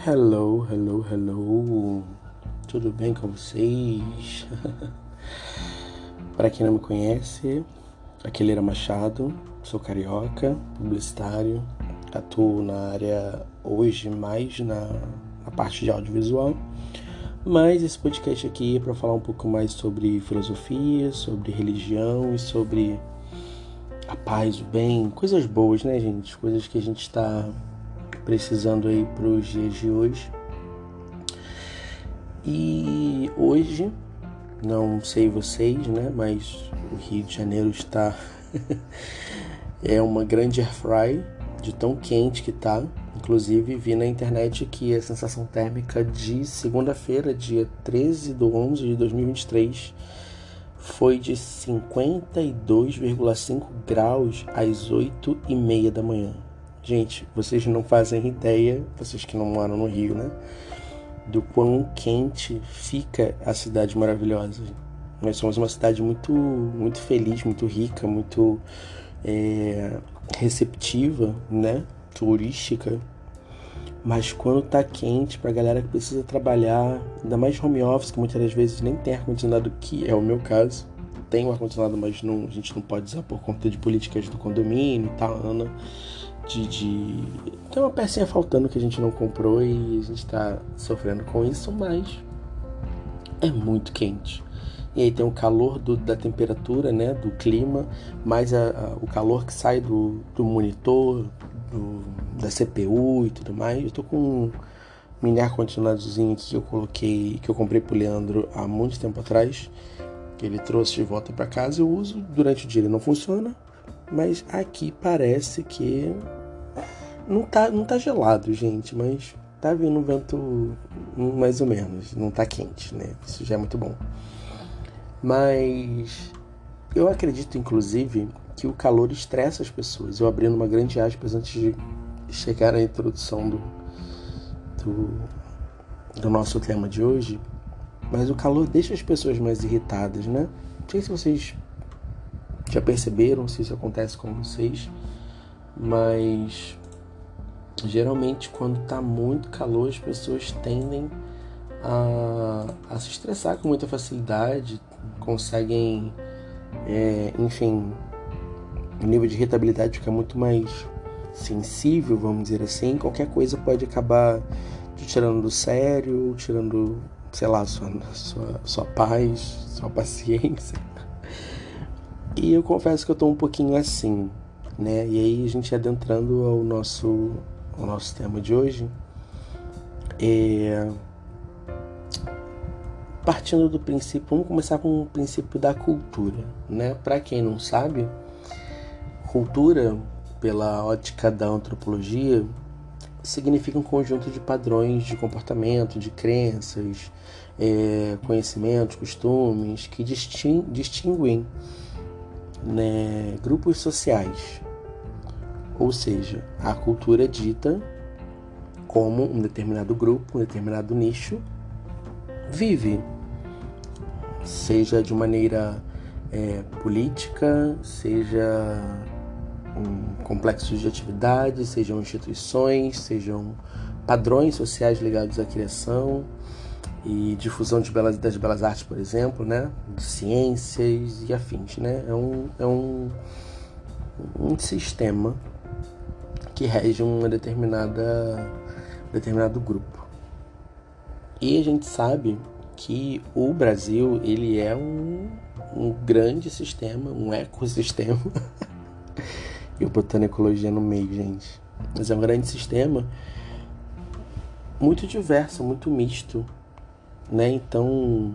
Hello, hello, hello. Tudo bem com vocês? Para quem não me conhece, aqui é Leira Machado, sou carioca, publicitário, atuo na área hoje mais na parte de audiovisual, mas esse podcast aqui é para falar um pouco mais sobre filosofia, sobre religião e sobre a paz, o bem, coisas boas, né, gente? Coisas que a gente está precisando aí para os dias de hoje. E hoje, não sei vocês, né, mas o Rio de Janeiro está é uma grande airfry de tão quente que tá. Inclusive vi na internet que a sensação térmica de segunda-feira, dia 13/11 de 2023, foi de 52,5 graus às 8h30 da manhã. Gente, vocês não fazem ideia, vocês que não moram no Rio, né, do quão quente fica a cidade maravilhosa. Nós somos uma cidade muito, muito feliz, muito rica, muito receptiva, né, turística. Mas quando tá quente, pra galera que precisa trabalhar, ainda mais home office, que muitas das vezes nem tem ar-condicionado, que é o meu caso. Tem um ar-condicionado, mas não, a gente não pode usar por conta de políticas do condomínio e tal, Ana. Tem uma pecinha faltando que a gente não comprou e a gente tá sofrendo com isso, mas é muito quente. E aí tem o calor da temperatura, né, do clima, mais o calor que sai do monitor, da CPU e tudo mais. Eu tô com um mini ar-condicionadozinho aqui que eu comprei pro Leandro há muito tempo atrás, que ele trouxe de volta para casa. Eu uso durante o dia, ele não funciona, mas aqui parece que não tá gelado, gente, mas tá vindo um vento mais ou menos, não tá quente, né? Isso já é muito bom. Mas eu acredito, inclusive, que o calor estressa as pessoas. Eu abrindo uma grande aspas antes de chegar à introdução do nosso tema de hoje, mas o calor deixa as pessoas mais irritadas, né? Não sei se vocês já perceberam, se isso acontece com vocês, mas geralmente quando tá muito calor as pessoas tendem a se estressar com muita facilidade, conseguem, enfim, o nível de irritabilidade fica muito mais sensível, vamos dizer assim. Qualquer coisa pode acabar te tirando do sério, tirando, sei lá, sua paz, sua paciência. E eu confesso que eu tô um pouquinho assim, né? E aí a gente adentrando ao nosso tema de hoje, partindo do princípio, vamos começar com o princípio da cultura, né? Para quem não sabe, cultura, pela ótica da antropologia, significa um conjunto de padrões de comportamento, de crenças, conhecimentos, costumes que distinguem, né, grupos sociais. Ou seja, a cultura é dita como um determinado grupo, um determinado nicho vive, seja de maneira política, seja um complexo de atividades, sejam instituições, sejam padrões sociais ligados à criação e difusão das belas artes, por exemplo, né, de ciências e afins, né? É um sistema que rege um determinado grupo. E a gente sabe que o Brasil, ele é um grande sistema, um ecossistema. Eu botando ecologia no meio, gente. Mas é um grande sistema muito diverso, muito misto, né? Então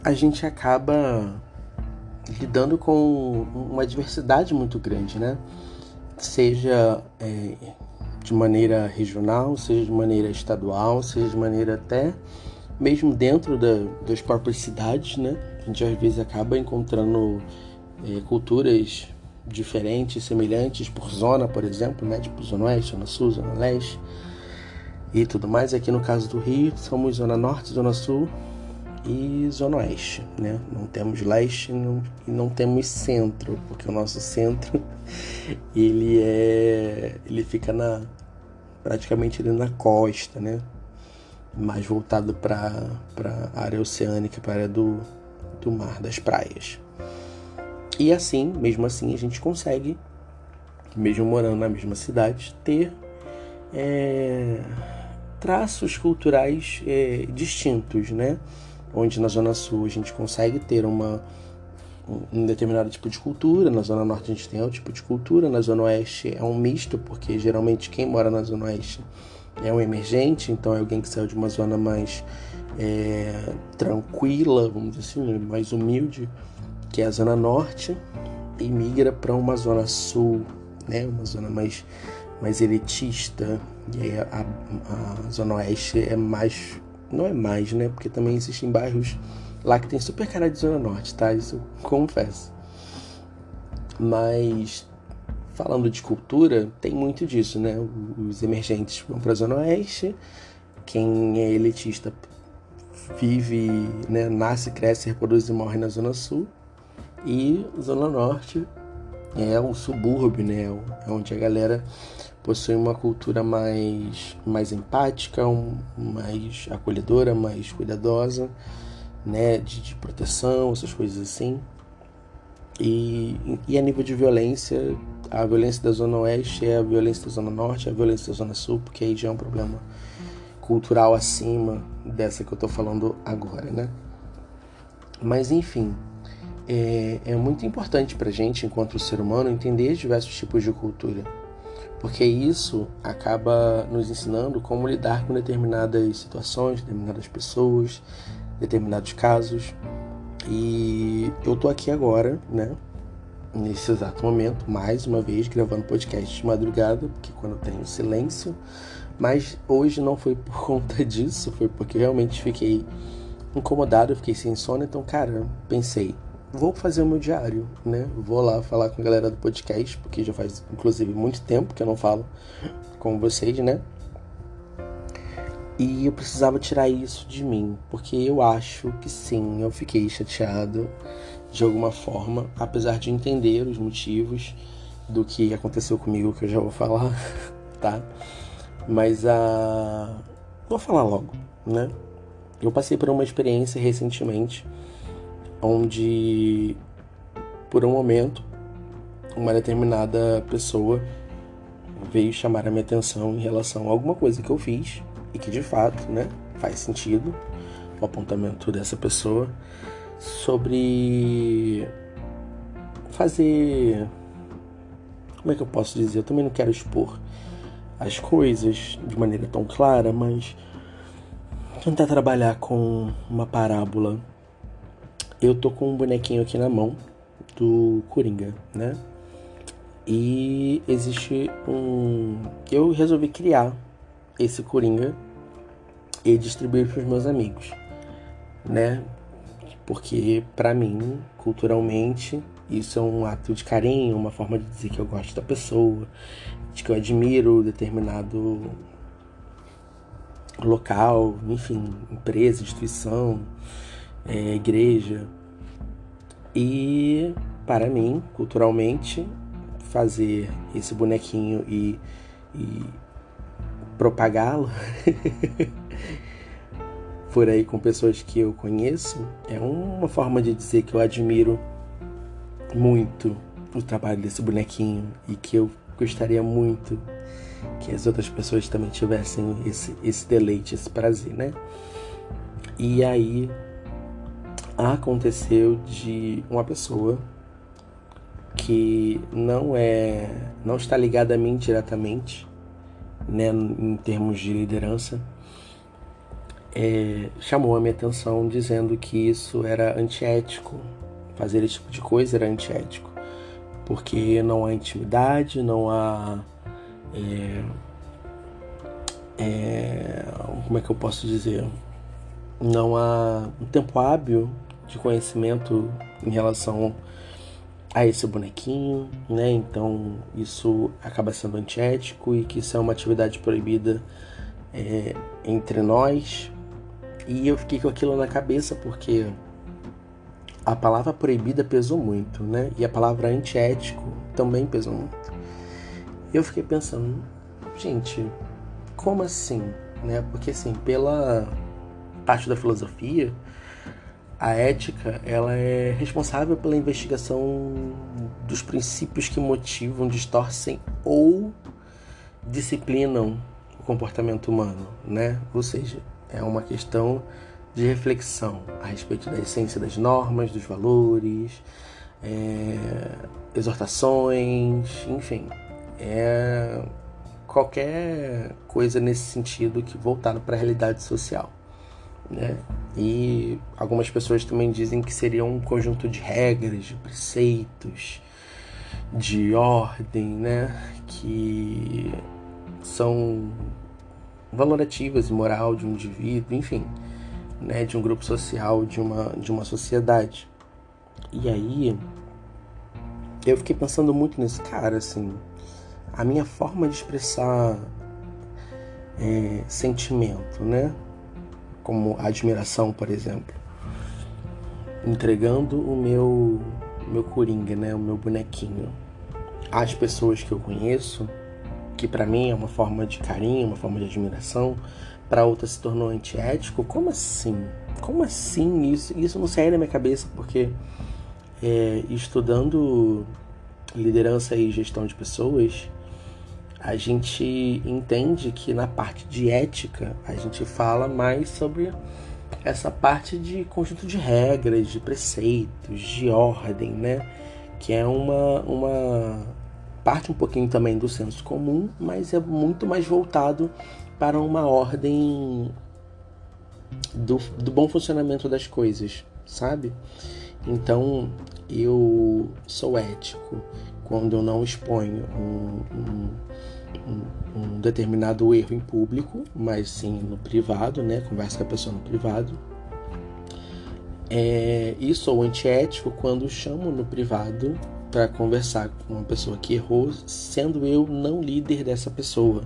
a gente acaba lidando com uma diversidade muito grande, né? Seja de maneira regional, seja de maneira estadual, seja de maneira até mesmo dentro das próprias cidades, né? A gente às vezes acaba encontrando culturas diferentes, semelhantes por zona, por exemplo, né? Tipo Zona Oeste, Zona Sul, Zona Leste e tudo mais. Aqui no caso do Rio, somos Zona Norte, Zona Sul e Zona Oeste, né? Não temos leste e não temos centro, porque o nosso centro ele fica praticamente ali na costa, né? Mais voltado para a área oceânica, para a área do mar, das praias. E assim, mesmo assim, a gente consegue, mesmo morando na mesma cidade, ter traços culturais distintos, né? Onde na Zona Sul a gente consegue ter um determinado tipo de cultura, na Zona Norte a gente tem outro tipo de cultura, na Zona Oeste é um misto, porque geralmente quem mora na Zona Oeste é um emergente, então é alguém que saiu de uma zona mais tranquila, vamos dizer assim, mais humilde, que é a Zona Norte, e migra para uma Zona Sul, né? Uma zona mais elitista, e aí a Zona Oeste é mais, não é mais, né? Porque também existem bairros lá que tem super cara de Zona Norte, tá? Isso eu confesso. Mas falando de cultura, tem muito disso, né? Os emergentes vão para a Zona Oeste, quem é elitista vive, né? Nasce, cresce, reproduz e morre na Zona Sul, e Zona Norte é o subúrbio, né? É onde a galera possui uma cultura mais empática, mais acolhedora, mais cuidadosa, né? De proteção, essas coisas assim. E a nível de violência, a violência da Zona Oeste é a violência da Zona Norte, é a violência da Zona Sul, porque aí já é um problema cultural acima dessa que eu tô falando agora, né? Mas enfim, é muito importante pra gente, enquanto ser humano, entender diversos tipos de cultura, porque isso acaba nos ensinando como lidar com determinadas situações, determinadas pessoas, determinados casos. E eu tô aqui agora, né, nesse exato momento, mais uma vez, gravando podcast de madrugada, porque quando eu tenho silêncio, mas hoje não foi por conta disso, foi porque realmente fiquei incomodado, eu fiquei sem sono, então, cara, pensei, vou fazer o meu diário, né, vou lá falar com a galera do podcast, porque já faz, inclusive, muito tempo que eu não falo com vocês, né, e eu precisava tirar isso de mim, porque eu acho que sim, eu fiquei chateado de alguma forma, apesar de entender os motivos do que aconteceu comigo, que eu já vou falar, tá? Mas vou falar logo, né? Eu passei por uma experiência recentemente, onde, por um momento, uma determinada pessoa veio chamar a minha atenção em relação a alguma coisa que eu fiz, e que de fato, né, faz sentido o apontamento dessa pessoa sobre fazer, como é que eu posso dizer, eu também não quero expor as coisas de maneira tão clara, mas tentar trabalhar com uma parábola. Eu tô com um bonequinho aqui na mão do Coringa, né? E existe eu resolvi criar esse Coringa e distribuir para os meus amigos, né? Porque pra mim, culturalmente, isso é um ato de carinho, uma forma de dizer que eu gosto da pessoa, de que eu admiro determinado local, enfim, empresa, instituição, igreja. E para mim, culturalmente, fazer esse bonequinho e propagá-lo por aí com pessoas que eu conheço é uma forma de dizer que eu admiro muito o trabalho desse bonequinho e que eu gostaria muito que as outras pessoas também tivessem esse deleite, esse prazer, né? E aí aconteceu de uma pessoa que não está ligada a mim diretamente, né, em termos de liderança, chamou a minha atenção dizendo que isso era antiético, fazer esse tipo de coisa era antiético, porque não há intimidade, não há como é que eu posso dizer, não há um tempo hábil de conhecimento em relação a esse bonequinho, né? Então isso acaba sendo antiético e que isso é uma atividade proibida entre nós, E eu fiquei com aquilo na cabeça porque a palavra proibida pesou muito, né? E a palavra antiético também pesou muito. E eu fiquei pensando, gente, como assim? Né? Porque assim, pela parte da filosofia, a ética, ela é responsável pela investigação dos princípios que motivam, distorcem ou disciplinam o comportamento humano, né? Ou seja, é uma questão de reflexão a respeito da essência das normas, dos valores, exortações, enfim, qualquer coisa nesse sentido que voltado para a realidade social, né? E algumas pessoas também dizem que seria um conjunto de regras, de preceitos, de ordem, né? Que são valorativas e moral de um indivíduo, enfim, né? De um grupo social, de uma sociedade. E aí eu fiquei pensando muito nisso, cara, assim, a minha forma de expressar sentimento, né? Como admiração, por exemplo, entregando o meu coringa, né, o meu bonequinho às pessoas que eu conheço, que pra mim é uma forma de carinho, uma forma de admiração, pra outra se tornou antiético. Como assim? Como assim? Isso não sai da minha cabeça, porque estudando liderança e gestão de pessoas, a gente entende que na parte de ética a gente fala mais sobre essa parte de conjunto de regras, de preceitos, de ordem, né? Que é uma parte um pouquinho também do senso comum, mas é muito mais voltado para uma ordem do bom funcionamento das coisas, sabe? Então, eu sou ético quando eu não exponho um determinado erro em público, mas sim no privado, né? Converso com a pessoa no privado. E sou antiético quando chamo no privado para conversar com uma pessoa que errou, sendo eu não líder dessa pessoa.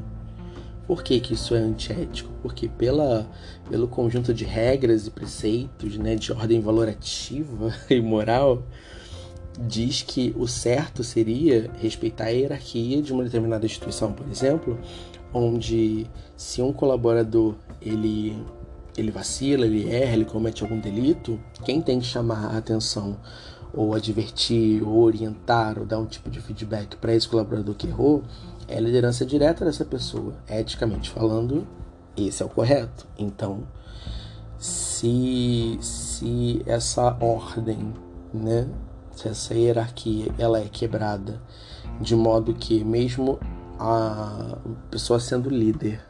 Por que isso é antiético? Porque pelo conjunto de regras e preceitos, né, de ordem valorativa e moral, diz que o certo seria respeitar a hierarquia de uma determinada instituição, por exemplo, onde se um colaborador ele vacila, ele erra, ele comete algum delito, quem tem que chamar a atenção ou advertir, ou orientar, ou dar um tipo de feedback para esse colaborador que errou, é a liderança direta dessa pessoa. Eticamente falando, esse é o correto. Então, se essa ordem, né, se essa hierarquia ela é quebrada, de modo que mesmo a pessoa sendo líder,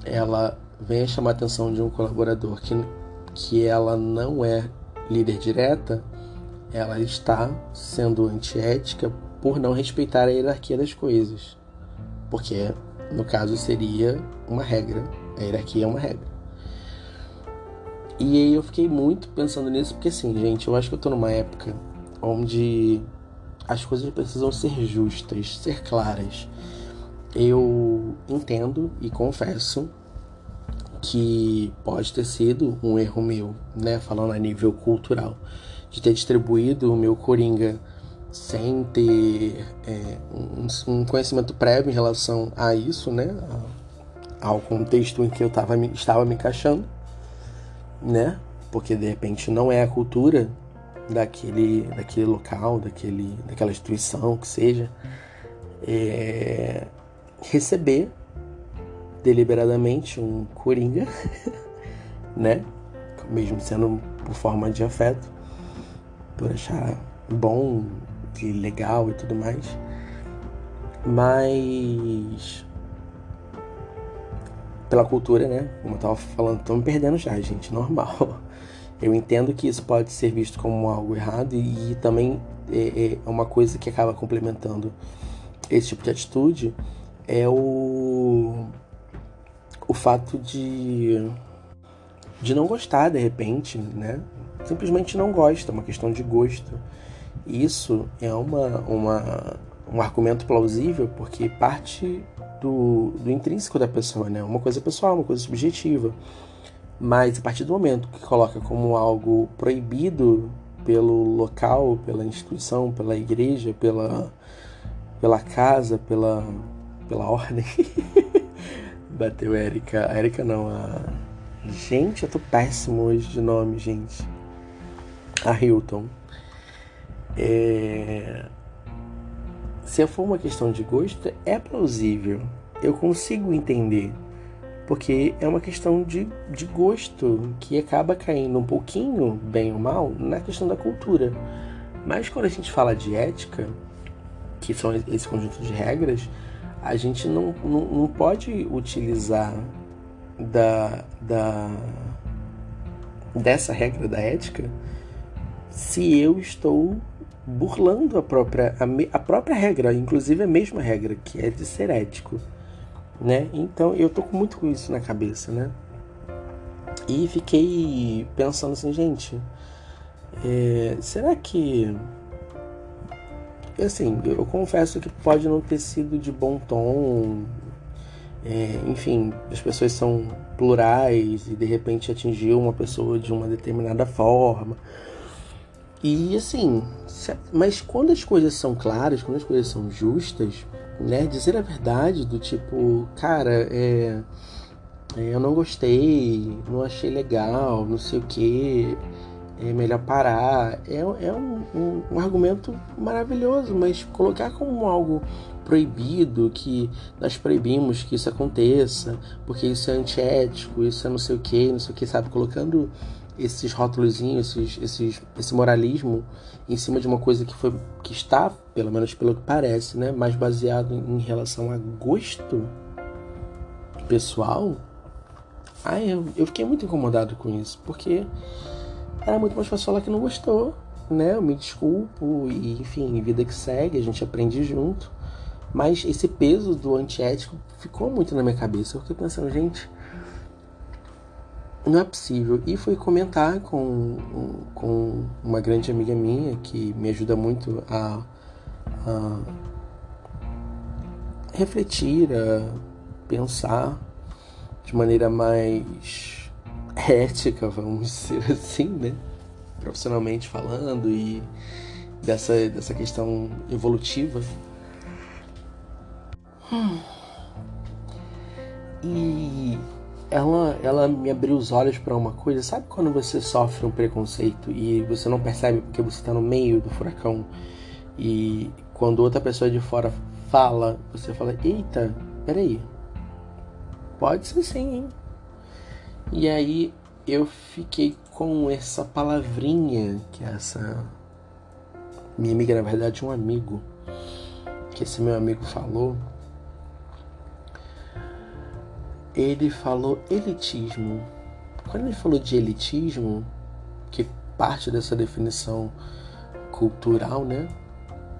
ela venha chamar a atenção de um colaborador que ela não é líder direta, ela está sendo antiética por não respeitar a hierarquia das coisas. Porque, no caso, seria uma regra. A hierarquia é uma regra. E aí eu fiquei muito pensando nisso, porque assim, gente, eu acho que eu tô numa época onde as coisas precisam ser justas, ser claras. Eu entendo e confesso que pode ter sido um erro meu, né, falando a nível cultural, de ter distribuído o meu coringa sem ter um conhecimento prévio em relação a isso, né, ao contexto em que eu estava me encaixando, né, porque de repente não é a cultura daquele local, daquela instituição, que seja, receber deliberadamente um coringa, né, mesmo sendo por forma de afeto, por achar bom e legal e tudo mais, mas pela cultura, né, como eu tava falando, tô me perdendo já, gente, normal. Eu entendo que isso pode ser visto como algo errado e também é uma coisa que acaba complementando esse tipo de atitude, é o fato de não gostar, de repente, né? Simplesmente não gosta, é uma questão de gosto. Isso é um argumento plausível porque parte do intrínseco da pessoa, né? Uma coisa pessoal, uma coisa subjetiva. Mas a partir do momento que coloca como algo proibido pelo local, pela instituição, pela igreja, pela casa, pela ordem. Bateu a Erika. A Erika não, Gente, eu tô péssimo hoje de nome, gente. A Hilton. Se for uma questão de gosto, é plausível. Eu consigo entender. Porque é uma questão de gosto que acaba caindo um pouquinho, bem ou mal, na questão da cultura. Mas quando a gente fala de ética, que são esse conjunto de regras, a gente não pode utilizar dessa regra da ética se eu estou burlando a própria regra, inclusive a mesma regra, que é de ser ético, né? Então eu tô muito com isso na cabeça, né? E fiquei pensando assim, gente, será que... Assim, eu confesso que pode não ter sido de bom tom, enfim, as pessoas são plurais e de repente atingiu uma pessoa de uma determinada forma. E assim, mas quando as coisas são claras, quando as coisas são justas, né, dizer a verdade do tipo, cara, eu não gostei, não achei legal, não sei o que, é melhor parar, é um argumento maravilhoso, mas colocar como algo proibido, que nós proibimos que isso aconteça, porque isso é antiético, isso é não sei o que, sabe, colocando esses rótulozinhos, esse moralismo em cima de uma coisa que está, pelo menos pelo que parece, né, mais baseado em relação a gosto pessoal. Eu fiquei muito incomodado com isso, porque era muito mais fácil falar que não gostou, né? Eu me desculpo e, enfim, vida que segue, a gente aprende junto. Mas esse peso do antiético ficou muito na minha cabeça. Eu fiquei pensando, gente, não é possível. E fui comentar com uma grande amiga minha que me ajuda muito a refletir, a pensar de maneira mais ética, vamos dizer assim, né? Profissionalmente falando, e dessa questão evolutiva. E ela me abriu os olhos para uma coisa. Sabe quando você sofre um preconceito e você não percebe porque você está no meio do furacão, e quando outra pessoa de fora fala, você fala, eita, peraí, pode ser sim, hein? E aí eu fiquei com essa palavrinha que essa minha amiga, na verdade, um amigo, que esse meu amigo falou. Ele falou elitismo. Quando ele falou de elitismo, que parte dessa definição cultural, né,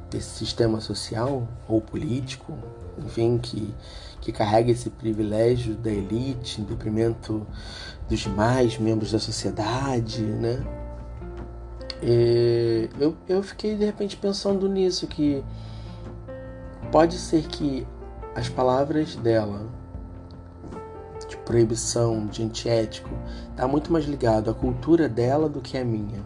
desse sistema social ou político, enfim, que carrega esse privilégio da elite em detrimento dos demais membros da sociedade, né? Eu fiquei de repente pensando nisso, que pode ser que as palavras dela de proibição, de antiético, tá muito mais ligado à cultura dela do que à minha.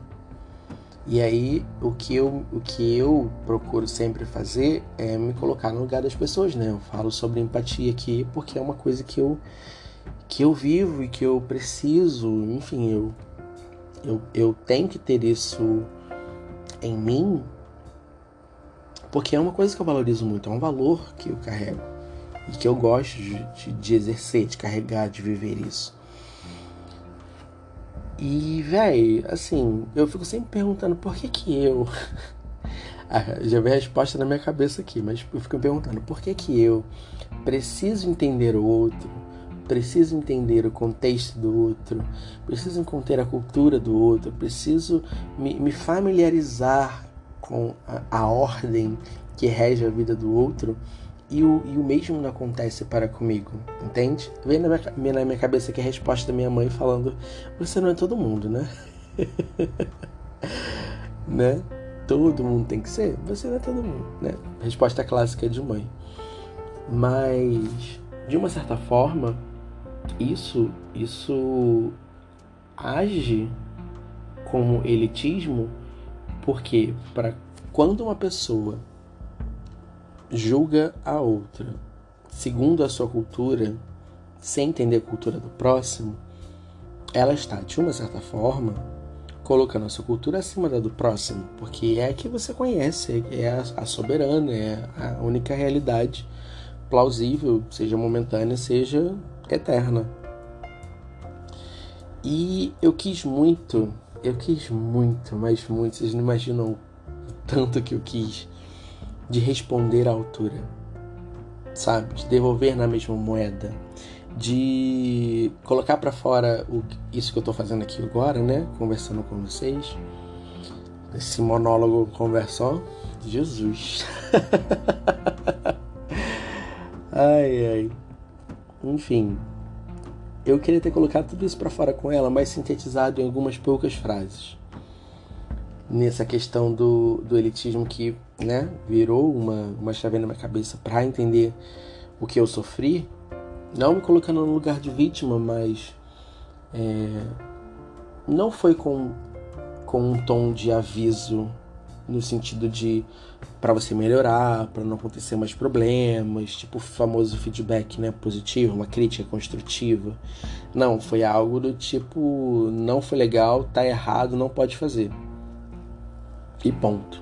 E aí o que eu procuro sempre fazer é me colocar no lugar das pessoas, né? Eu falo sobre empatia aqui porque é uma coisa que eu vivo e que eu preciso, enfim, eu tenho que ter isso em mim, porque é uma coisa que eu valorizo muito, é um valor que eu carrego e que eu gosto de exercer, de carregar, de viver isso. E, véi, assim, eu fico sempre perguntando por que eu... Já veio a resposta na minha cabeça aqui, mas eu fico perguntando por que eu preciso entender o outro, preciso entender o contexto do outro, preciso entender a cultura do outro, preciso me familiarizar com a ordem que rege a vida do outro, e o mesmo não acontece para comigo, entende? Vem na minha cabeça aqui a resposta da minha mãe falando: você não é todo mundo, né? Né? Todo mundo tem que ser? Você não é todo mundo, né? Resposta clássica de mãe. Mas, de uma certa forma, isso age como elitismo, porque quando uma pessoa julga a outra segundo a sua cultura, sem entender a cultura do próximo, ela está, de uma certa forma, colocando a sua cultura acima da do próximo, porque é a que você conhece, é a soberana, é a única realidade plausível, seja momentânea, seja eterna. E eu quis muito, mas muito, vocês não imaginam o tanto que eu quis, de responder à altura, sabe? De devolver na mesma moeda, de colocar pra fora isso que eu tô fazendo aqui agora, né? Conversando com vocês. Esse monólogo conversão, Jesus. Ai. Enfim, eu queria ter colocado tudo isso pra fora com ela, mas sintetizado em algumas poucas frases. Nessa questão do elitismo que, né, virou uma chave na minha cabeça pra entender o que eu sofri, não me colocando no lugar de vítima, mas não foi com um tom de aviso, no sentido de para você melhorar, para não acontecer mais problemas, tipo o famoso feedback, né, positivo, uma crítica construtiva. Não, foi algo do tipo, não foi legal, tá errado, não pode fazer. E ponto.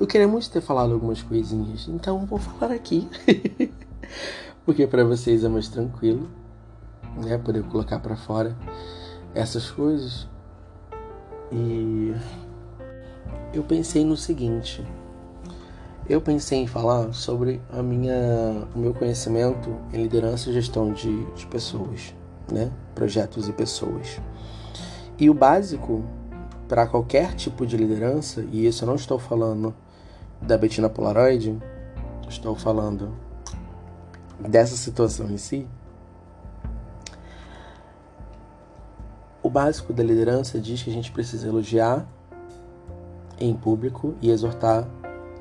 Eu queria muito ter falado algumas coisinhas, então vou falar aqui. Porque para vocês é mais tranquilo, né, poder colocar para fora essas coisas. E eu pensei no seguinte, eu pensei em falar sobre o meu conhecimento em liderança e gestão de pessoas, né, projetos e pessoas. E o básico para qualquer tipo de liderança, e isso eu não estou falando da Bettina Polaroid, estou falando dessa situação em si. O básico da liderança diz que a gente precisa elogiar em público e exortar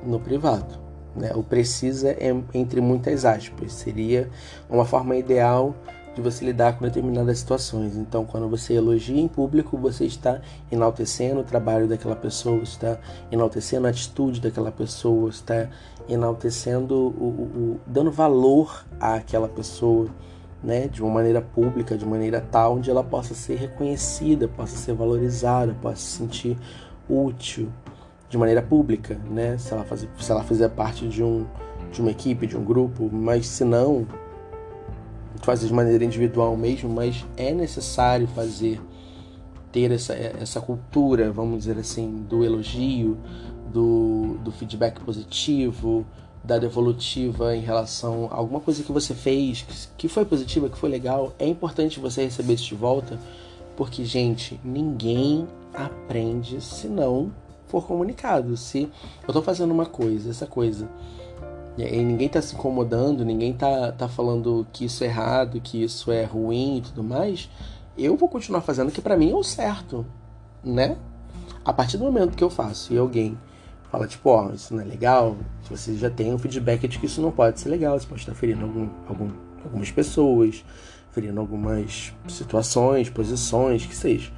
no privado, né? O precisa é entre muitas aspas, seria uma forma ideal de você lidar com determinadas situações. Então, quando você elogia em público, você está enaltecendo o trabalho daquela pessoa, está enaltecendo a atitude daquela pessoa, está enaltecendo, dando valor àquela pessoa, né? De uma maneira pública, de maneira tal, onde ela possa ser reconhecida, possa ser valorizada, possa se sentir útil de maneira pública, né? Se ela fizer parte de uma equipe, de um grupo, mas se não, fazer de maneira individual mesmo, mas é necessário ter essa cultura, vamos dizer assim, do elogio, do feedback positivo, da devolutiva em relação a alguma coisa que você fez, que foi positiva, que foi legal. É importante você receber isso de volta, porque, gente, ninguém aprende se não for comunicado. Se eu tô fazendo uma coisa, essa coisa, e ninguém tá se incomodando, ninguém tá falando que isso é errado, que isso é ruim e tudo mais, eu vou continuar fazendo, que pra mim é o certo, né? A partir do momento que eu faço e alguém fala, tipo, ó, isso não é legal, você já tem um feedback de que isso não pode ser legal, você pode estar ferindo algumas pessoas, ferindo algumas situações, posições, que seja,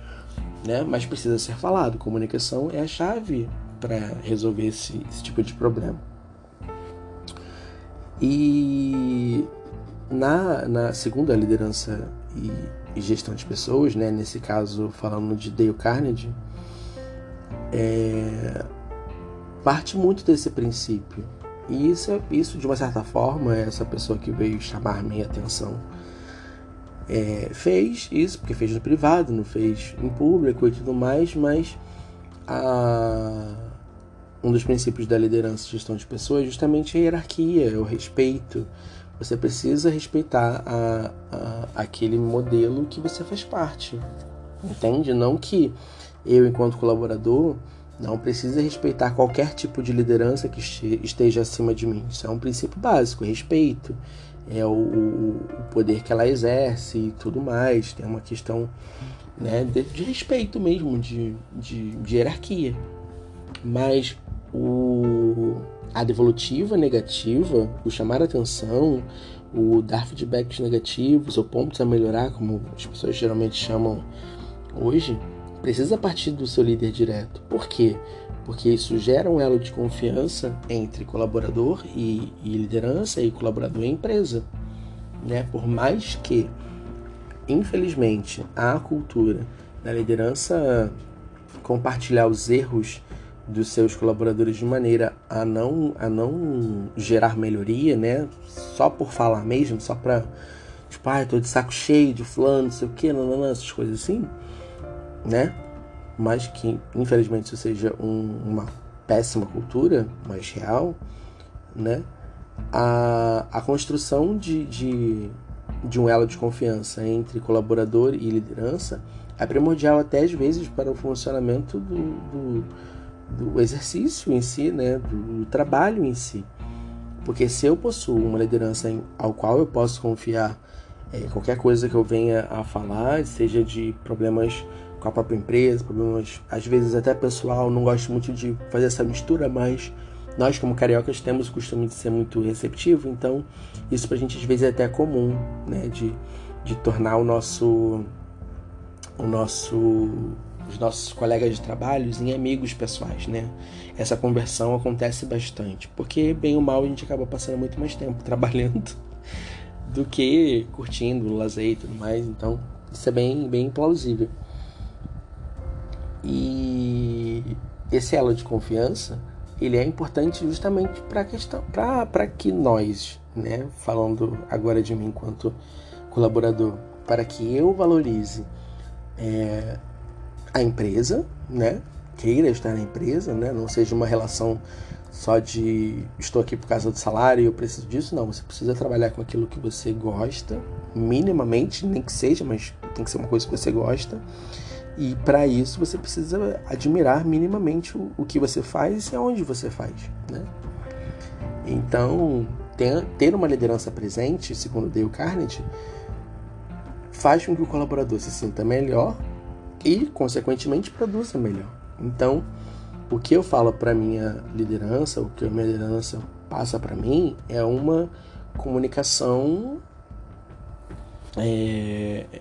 né? Mas precisa ser falado. Comunicação é a chave para resolver esse tipo de problema. E na segunda liderança e gestão de pessoas, né, nesse caso falando de Dale Carnegie, parte muito desse princípio. E isso de uma certa forma, essa pessoa que veio chamar minha atenção fez isso, porque fez no privado, não fez em público e tudo mais, mas um dos princípios da liderança e gestão de pessoas é justamente a hierarquia, o respeito. Você precisa respeitar aquele modelo que você faz parte, entende? Não que eu, enquanto colaborador, não precise respeitar qualquer tipo de liderança que esteja acima de mim. Isso é um princípio básico, respeito. É o poder que ela exerce e tudo mais. Tem uma questão, né, de respeito mesmo, de hierarquia. Mas a devolutiva negativa, o chamar a atenção, o dar feedbacks negativos ou pontos a melhorar, como as pessoas geralmente chamam hoje, precisa partir do seu líder direto. Por quê? Porque isso gera um elo de confiança entre colaborador e liderança, e colaborador e empresa, né? Por mais que, infelizmente, a cultura da liderança compartilhar os erros dos seus colaboradores de maneira a não gerar melhoria, né? Só por falar mesmo, só pra, tipo, tô de saco cheio de fulano, não sei o que, não, essas coisas assim, né? Mas que, infelizmente, isso seja uma péssima cultura, mais real, né? A construção de um elo de confiança entre colaborador e liderança é primordial até às vezes para o funcionamento do exercício em si, né? Do trabalho em si. Porque se eu possuo uma liderança ao qual eu posso confiar, qualquer coisa que eu venha a falar, seja de problemas com a própria empresa, problemas às vezes até pessoal, não gosto muito de fazer essa mistura, mas nós como cariocas temos o costume de ser muito receptivo, então isso pra gente às vezes é até comum, né, de tornar os nossos colegas de trabalho em amigos pessoais, né? Essa conversão acontece bastante, porque bem ou mal a gente acaba passando muito mais tempo trabalhando do que curtindo o lazer e tudo mais, então isso é bem plausível. E esse elo de confiança, ele é importante justamente para que nós, né, falando agora de mim enquanto colaborador, para que eu valorize a empresa, né, queira estar na empresa, né, não seja uma relação só de estou aqui por causa do salário e eu preciso disso. Não, você precisa trabalhar com aquilo que você gosta, minimamente, nem que seja, mas tem que ser uma coisa que você gosta. E para isso você precisa admirar minimamente o que você faz e aonde você faz, né? Então, ter uma liderança presente, segundo Dale Carnegie, faz com que o colaborador se sinta melhor e, consequentemente, produza melhor. Então, o que eu falo para minha liderança, o que a minha liderança passa para mim, é uma comunicação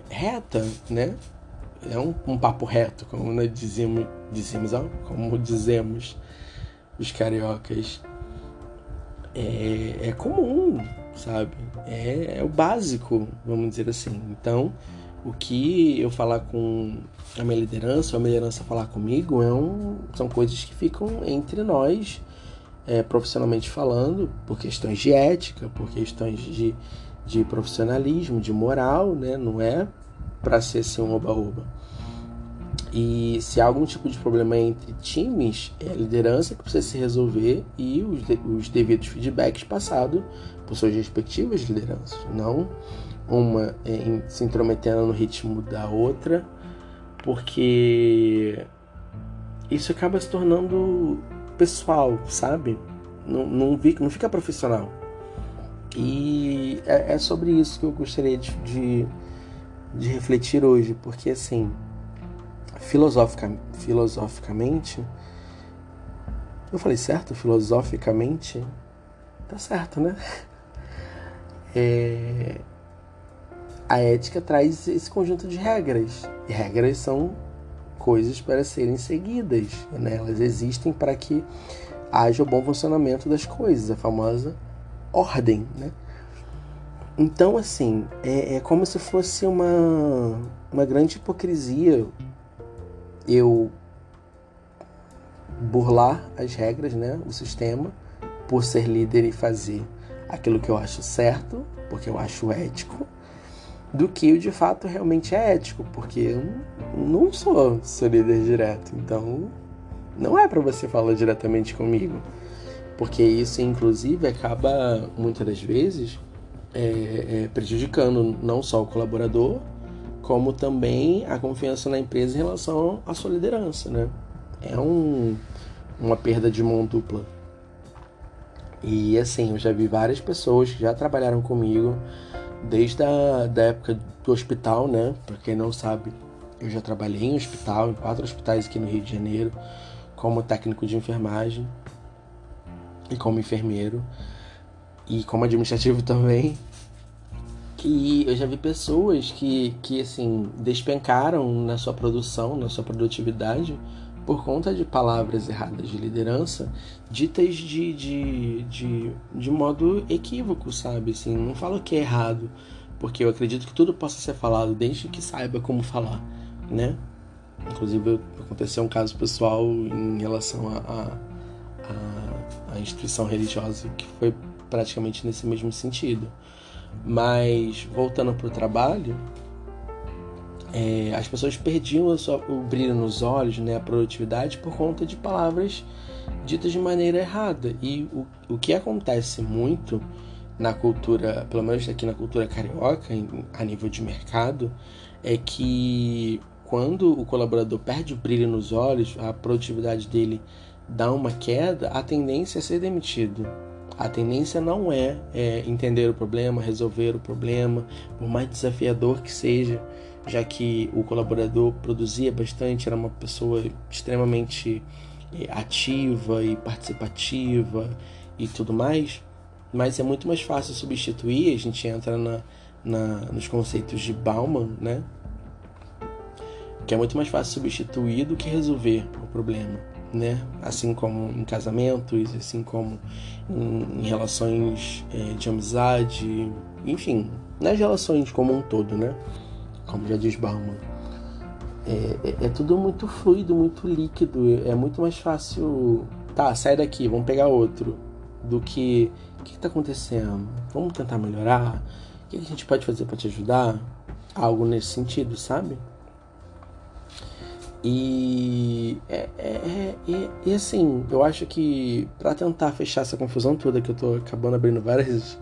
reta, né? É um papo reto, como nós dizemos os cariocas. É comum, sabe? É o básico, vamos dizer assim. Então, o que eu falar com a minha liderança, ou a minha liderança falar comigo, são coisas que ficam entre nós, profissionalmente falando, por questões de ética, por questões de profissionalismo, de moral, né? Não é para ser assim um oba-oba. E se há algum tipo de problema entre times, é a liderança que precisa se resolver e os devidos feedbacks passados por suas respectivas lideranças, não uma se intrometendo no ritmo da outra, porque isso acaba se tornando pessoal, sabe? Não fica profissional. E é sobre isso que eu gostaria de refletir hoje, porque assim, filosoficamente, eu falei certo? Filosoficamente, tá certo, né? A ética traz esse conjunto de regras, e regras são coisas para serem seguidas, né? Elas existem para que haja o bom funcionamento das coisas, a famosa ordem, né? Então, assim, é como se fosse uma grande hipocrisia eu burlar as regras, né, o sistema, por ser líder e fazer aquilo que eu acho certo, porque eu acho ético, do que o de fato realmente é ético, porque eu não sou seu líder direto, então não é para você falar diretamente comigo, porque isso inclusive acaba muitas das vezes prejudicando não só o colaborador, como também a confiança na empresa em relação à sua liderança, né? É uma perda de mão dupla. E assim, eu já vi várias pessoas que já trabalharam comigo desde da época do hospital, né? Pra quem não sabe, eu já trabalhei em hospital, em 4 hospitais aqui no Rio de Janeiro, como técnico de enfermagem e como enfermeiro e como administrativo também. E eu já vi pessoas que assim, despencaram na sua produção, na sua produtividade, por conta de palavras erradas de liderança, ditas de modo equívoco, sabe? Assim, não falo que é errado, porque eu acredito que tudo possa ser falado, desde que saiba como falar, né? Inclusive, aconteceu um caso pessoal em relação à instituição religiosa, que foi praticamente nesse mesmo sentido. Mas, voltando para o trabalho, as pessoas perdiam o brilho nos olhos, né, a produtividade, por conta de palavras ditas de maneira errada. E o que acontece muito na cultura, pelo menos aqui na cultura carioca, a nível de mercado, é que quando o colaborador perde o brilho nos olhos, a produtividade dele dá uma queda, a tendência é ser demitido. A tendência não é entender o problema, resolver o problema, por mais desafiador que seja, já que o colaborador produzia bastante, era uma pessoa extremamente ativa e participativa e tudo mais, mas é muito mais fácil substituir. A gente entra nos conceitos de Bauman, né? Que é muito mais fácil substituir do que resolver o problema, né? Assim como em casamentos, assim como em relações de amizade, enfim, nas relações como um todo, né? Como já diz Bauman. É tudo muito fluido, muito líquido, é muito mais fácil, tá, sai daqui, vamos pegar outro, do que, o que está acontecendo? Vamos tentar melhorar? O que a gente pode fazer para te ajudar? Algo nesse sentido, sabe? E assim, eu acho que para tentar fechar essa confusão toda, que eu tô acabando abrindo vários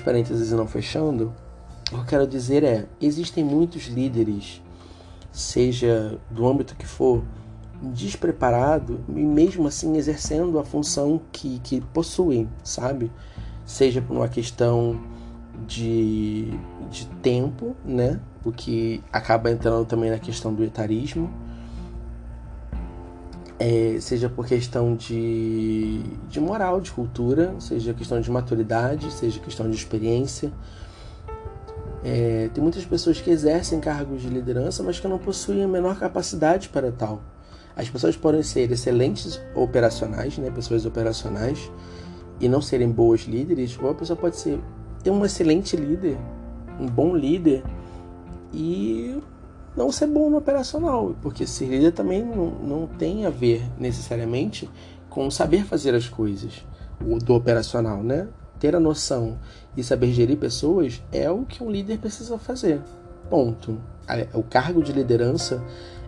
parênteses e não fechando, o que eu quero dizer existem muitos líderes, seja do âmbito que for, despreparado e mesmo assim exercendo a função que possuem, sabe? Seja por uma questão de tempo, né? O que acaba entrando também na questão do etarismo, seja por questão de moral, de cultura, seja questão de maturidade, seja questão de experiência. Tem muitas pessoas que exercem cargos de liderança, mas que não possuem a menor capacidade para tal. As pessoas podem ser excelentes operacionais, né, pessoas operacionais, e não serem boas líderes, ou a pessoa pode ter um excelente líder, um bom líder, e não ser bom no operacional, porque ser líder também não tem a ver necessariamente com saber fazer as coisas do operacional, né? Ter a noção e saber gerir pessoas é o que um líder precisa fazer. Ponto. O cargo de liderança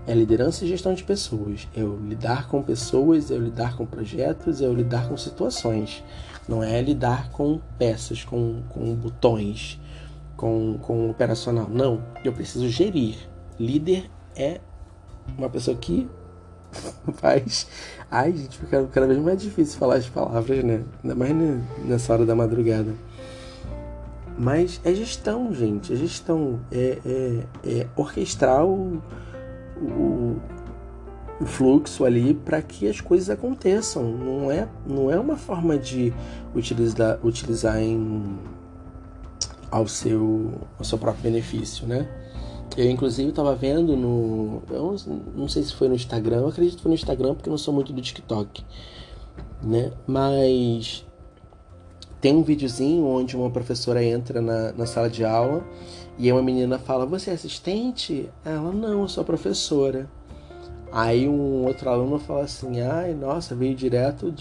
é liderança e gestão de pessoas. É eu lidar com pessoas, é eu lidar com projetos, é eu lidar com situações. Não é lidar com peças, com botões, com operacional. Não, eu preciso gerir. Líder é uma pessoa que faz... Ai, gente, fica cada vez mais difícil falar as palavras, né? Ainda mais nessa hora da madrugada. Mas é gestão, gente. É gestão. É orquestrar o fluxo ali para que as coisas aconteçam. Não é uma forma de utilizar ao seu próprio benefício, né? Eu, inclusive, estava vendo eu não sei se foi no Instagram, eu acredito que foi no Instagram porque eu não sou muito do TikTok, né? Mas tem um videozinho onde uma professora entra na sala de aula e uma menina fala: "Você é assistente?" Ela: "Não, eu sou professora." Aí um outro aluno fala assim: "Ai, nossa, veio direto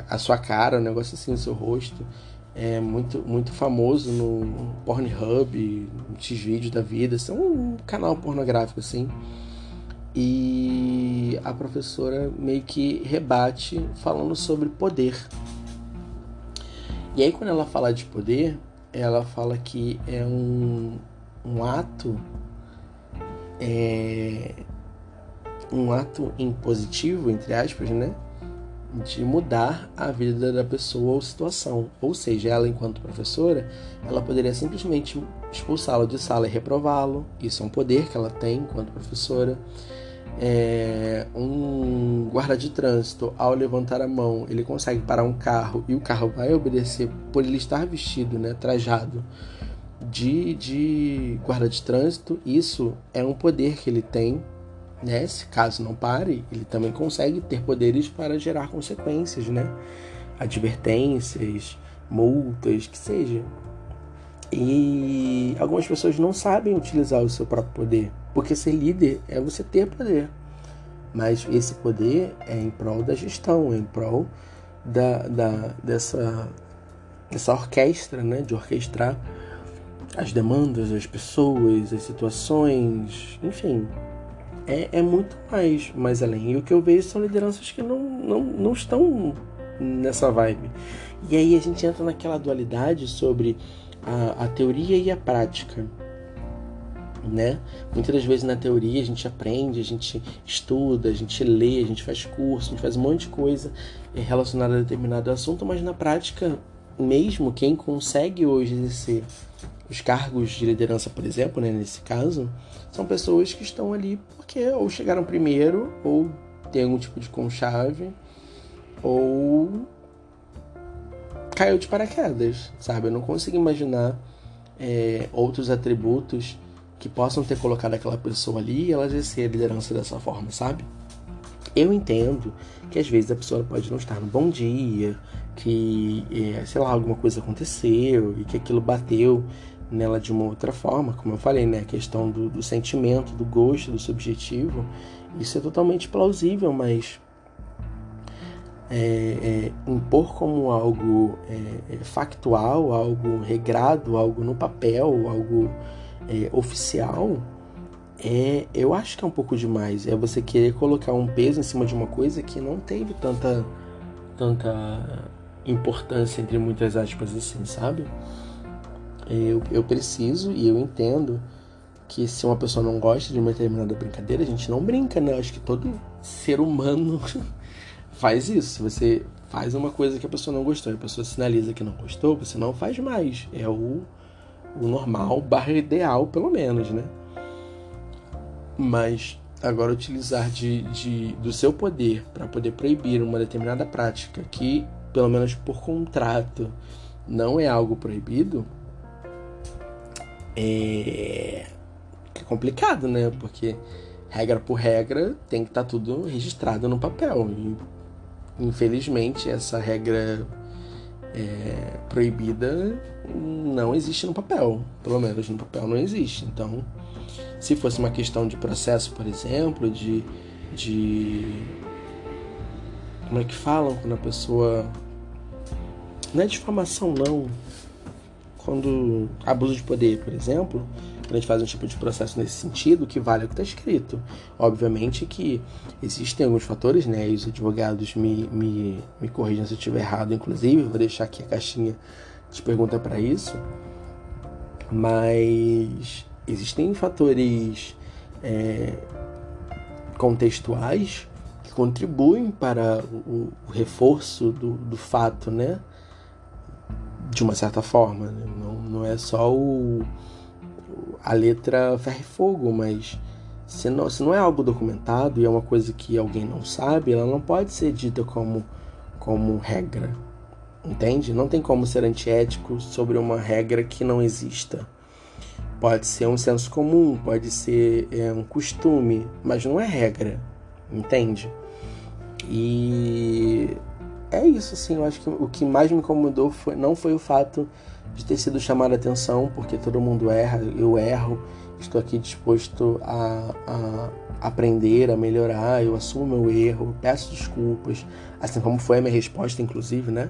a sua cara, um negócio assim, o seu rosto. É muito, muito famoso no Pornhub, no Xvideos da vida, assim, um canal pornográfico assim." E a professora meio que rebate falando sobre poder. E aí, quando ela fala de poder, ela fala que é um ato impositivo, entre aspas, né? De mudar a vida da pessoa ou situação. Ou seja, ela, enquanto professora, ela poderia simplesmente expulsá-lo de sala e reprová-lo. Isso é um poder que ela tem enquanto professora. um guarda de trânsito, ao levantar a mão, ele consegue parar um carro e o carro vai obedecer por ele estar vestido, né, trajado de guarda de trânsito, isso é um poder que ele tem, né? Se caso não pare, ele também consegue ter poderes para gerar consequências, né? Advertências, multas, que seja. E algumas pessoas não sabem utilizar o seu próprio poder, porque ser líder é você ter poder. Mas esse poder é em prol da gestão, é em prol dessa orquestra, né? De orquestrar as demandas, as pessoas, as situações, enfim. É muito mais além. E o que eu vejo são lideranças que não estão nessa vibe. E aí a gente entra naquela dualidade sobre a teoria e a prática, né? Muitas das vezes na teoria a gente aprende, a gente estuda, a gente lê, a gente faz curso, a gente faz um monte de coisa relacionada a determinado assunto, mas na prática mesmo, quem consegue hoje exercer os cargos de liderança, por exemplo, né, nesse caso, são pessoas que estão ali porque ou chegaram primeiro, ou tem algum tipo de conchave, ou caiu de paraquedas, sabe? Eu não consigo imaginar outros atributos que possam ter colocado aquela pessoa ali e ela exercer a liderança dessa forma, sabe? Eu entendo que às vezes a pessoa pode não estar no bom dia, que, sei lá, alguma coisa aconteceu e que aquilo bateu nela de uma outra forma, como eu falei, né? A questão do sentimento, do gosto, do subjetivo, isso é totalmente plausível, mas impor como algo factual, algo regrado, algo no papel, algo oficial, eu acho que é um pouco demais. É você querer colocar um peso em cima de uma coisa que não teve tanta importância, entre muitas aspas, assim, sabe? Eu preciso e eu entendo que se uma pessoa não gosta de uma determinada brincadeira, a gente não brinca, né? Eu acho que todo ser humano faz isso. Se você faz uma coisa que a pessoa não gostou e a pessoa sinaliza que não gostou, você não faz mais. É o normal barra ideal, pelo menos, né? Mas agora utilizar do seu poder para poder proibir uma determinada prática que, pelo menos por contrato, não é algo proibido, é complicado, né? Porque regra por regra tem que estar tudo registrado no papel. E infelizmente essa regra proibida não existe no papel. Pelo menos no papel não existe. Então, se fosse uma questão de processo, por exemplo, de como é que falam quando a pessoa... Não é difamação, não. Quando abuso de poder, por exemplo, quando a gente faz um tipo de processo nesse sentido, que vale o que está escrito. Obviamente que existem alguns fatores, né? E os advogados me corrijam se eu estiver errado, inclusive. Vou deixar aqui a caixinha de pergunta para isso. Mas existem fatores contextuais que contribuem para o reforço do fato, né? De uma certa forma, né? Não é só a letra ferro e fogo, mas se não é algo documentado e é uma coisa que alguém não sabe, ela não pode ser dita como regra, entende? Não tem como ser antiético sobre uma regra que não exista. Pode ser um senso comum, pode ser um costume, mas não é regra, entende? E é isso, assim, eu acho que o que mais me incomodou não foi o fato de ter sido chamado a atenção, porque todo mundo erra, eu erro, estou aqui disposto a aprender, a melhorar, eu assumo meu erro, peço desculpas, assim como foi a minha resposta, inclusive, né?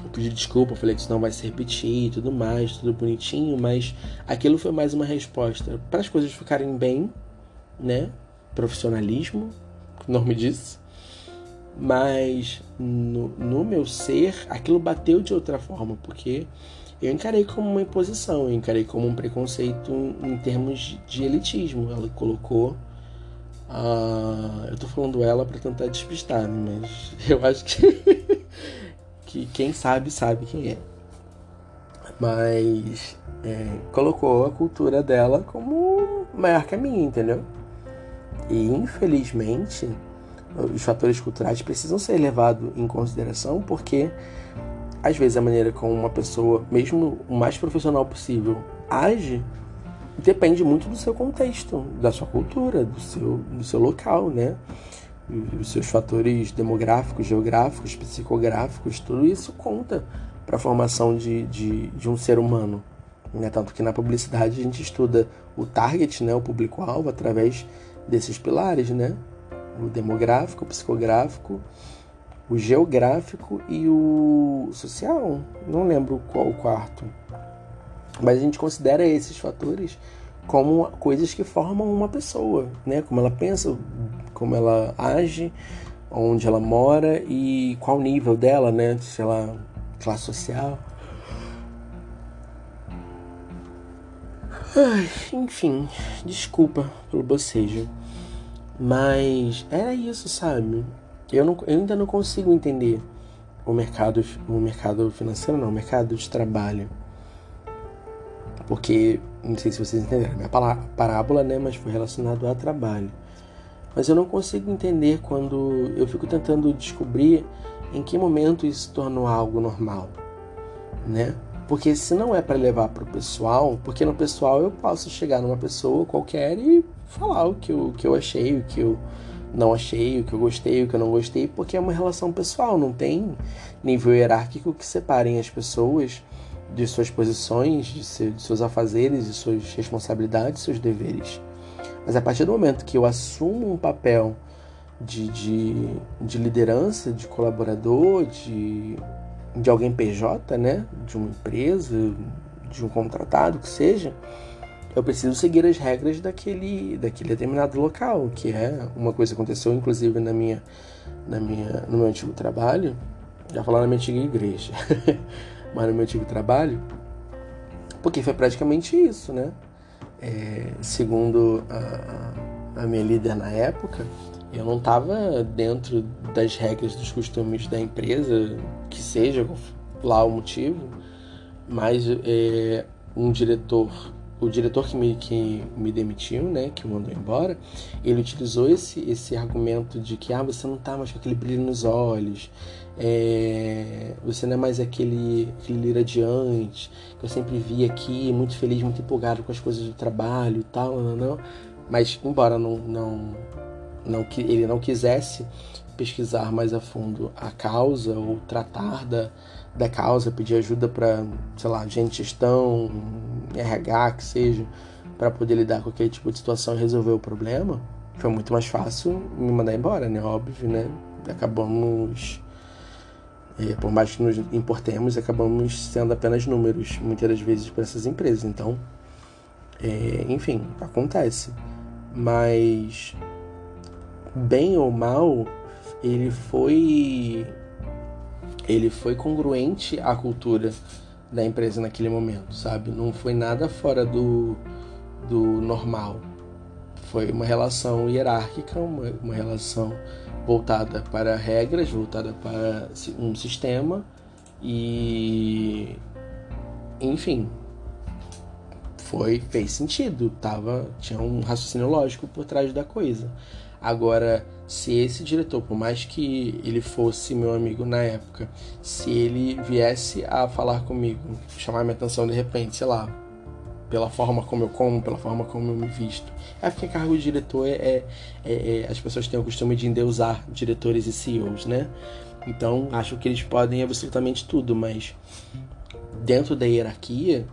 Eu pedi desculpa, falei que isso não vai se repetir e tudo mais, tudo bonitinho, mas aquilo foi mais uma resposta para as coisas ficarem bem, né? Profissionalismo, o nome disso. Mas no meu ser, aquilo bateu de outra forma, porque eu encarei como uma imposição, eu encarei como um preconceito em termos de elitismo. Ela colocou... eu tô falando ela para tentar despistar, né? Mas eu acho que quem sabe quem é. Mas colocou a cultura dela como maior que a minha, entendeu? E, infelizmente, os fatores culturais precisam ser levados em consideração, porque às vezes a maneira como uma pessoa, mesmo o mais profissional possível, age depende muito do seu contexto, da sua cultura, do seu local, né? Os seus fatores demográficos, geográficos, psicográficos, tudo isso conta para a formação de um ser humano, né? Tanto que na publicidade a gente estuda o target, né? O público-alvo, através desses pilares, né? O demográfico, o psicográfico, o geográfico e o social. Não lembro qual o quarto. Mas a gente considera esses fatores como coisas que formam uma pessoa, né? Como ela pensa, como ela age, onde ela mora e qual o nível dela, né? Se ela classe social. Ai, enfim, desculpa pelo bocejo. Mas era isso, sabe? Eu ainda não consigo entender o mercado financeiro, não, o mercado de trabalho. Porque, não sei se vocês entenderam, minha parábola, né, mas foi relacionado a trabalho. Mas eu não consigo entender quando eu fico tentando descobrir em que momento isso se tornou algo normal, né? Porque se não é para levar para o pessoal, porque no pessoal eu posso chegar numa pessoa qualquer e falar o que eu achei, o que eu não achei, o que eu gostei, o que eu não gostei, porque é uma relação pessoal, não tem nível hierárquico que separem as pessoas de suas posições, de seus afazeres, de suas responsabilidades, seus deveres. Mas a partir do momento que eu assumo um papel de liderança, de colaborador, de alguém PJ, né? De uma empresa, de um contratado, que seja, eu preciso seguir as regras daquele determinado local, que é uma coisa que aconteceu, inclusive, no meu antigo trabalho, já falar na minha antiga igreja, mas no meu antigo trabalho, porque foi praticamente isso, né? Segundo a minha líder na época, eu não estava dentro das regras, dos costumes da empresa, que seja lá o motivo, mas o diretor que me demitiu, né, que me mandou embora, ele utilizou esse argumento de que você não tá mais com aquele brilho nos olhos, você não é mais aquele iradiante que eu sempre vi aqui, muito feliz, muito empolgado com as coisas do trabalho e tal, não. Mas embora ele não quisesse pesquisar mais a fundo a causa ou tratar da causa, pedir ajuda para, sei lá, gente de gestão, RH, que seja, para poder lidar com aquele tipo de situação e resolver o problema, foi muito mais fácil me mandar embora, né? Óbvio, né? Acabamos, por mais que nos importemos, acabamos sendo apenas números, muitas das vezes, para essas empresas. Então, enfim, acontece. Mas, bem ou mal, ele foi congruente à cultura da empresa naquele momento, sabe? Não foi nada fora do normal. Foi uma relação hierárquica, uma relação voltada para regras, voltada para um sistema e, enfim, fez sentido, tinha um raciocínio lógico por trás da coisa. Agora, se esse diretor, por mais que ele fosse meu amigo na época, se ele viesse a falar comigo, chamar minha atenção de repente, sei lá, pela forma como eu como, pela forma como eu me visto. Porque cargo de diretor as pessoas têm o costume de endeusar diretores e CEOs, né? Então, acho que eles podem absolutamente tudo, mas dentro da hierarquia,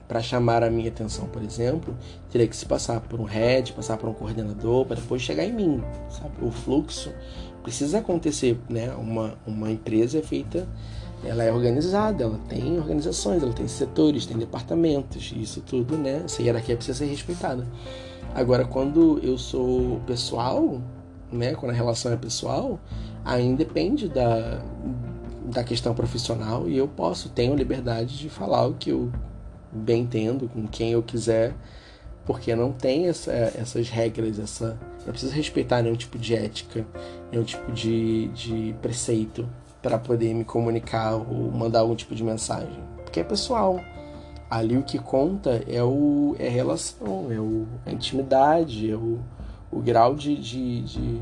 para chamar a minha atenção, por exemplo, teria que se passar por um head, passar por um coordenador, para depois chegar em mim, sabe? O fluxo precisa acontecer, né? Uma empresa é feita, ela é organizada, ela tem organizações, ela tem setores, tem departamentos, isso tudo, né? Essa hierarquia precisa ser respeitada. Agora, quando eu sou pessoal, né? Quando a relação é pessoal, aí depende da questão profissional e eu tenho liberdade de falar o que eu bem entendo, com quem eu quiser, porque não tem essas regras, eu preciso respeitar nenhum tipo de ética, nenhum tipo de preceito para poder me comunicar ou mandar algum tipo de mensagem, porque é pessoal. Ali o que conta é a relação, a intimidade, o grau de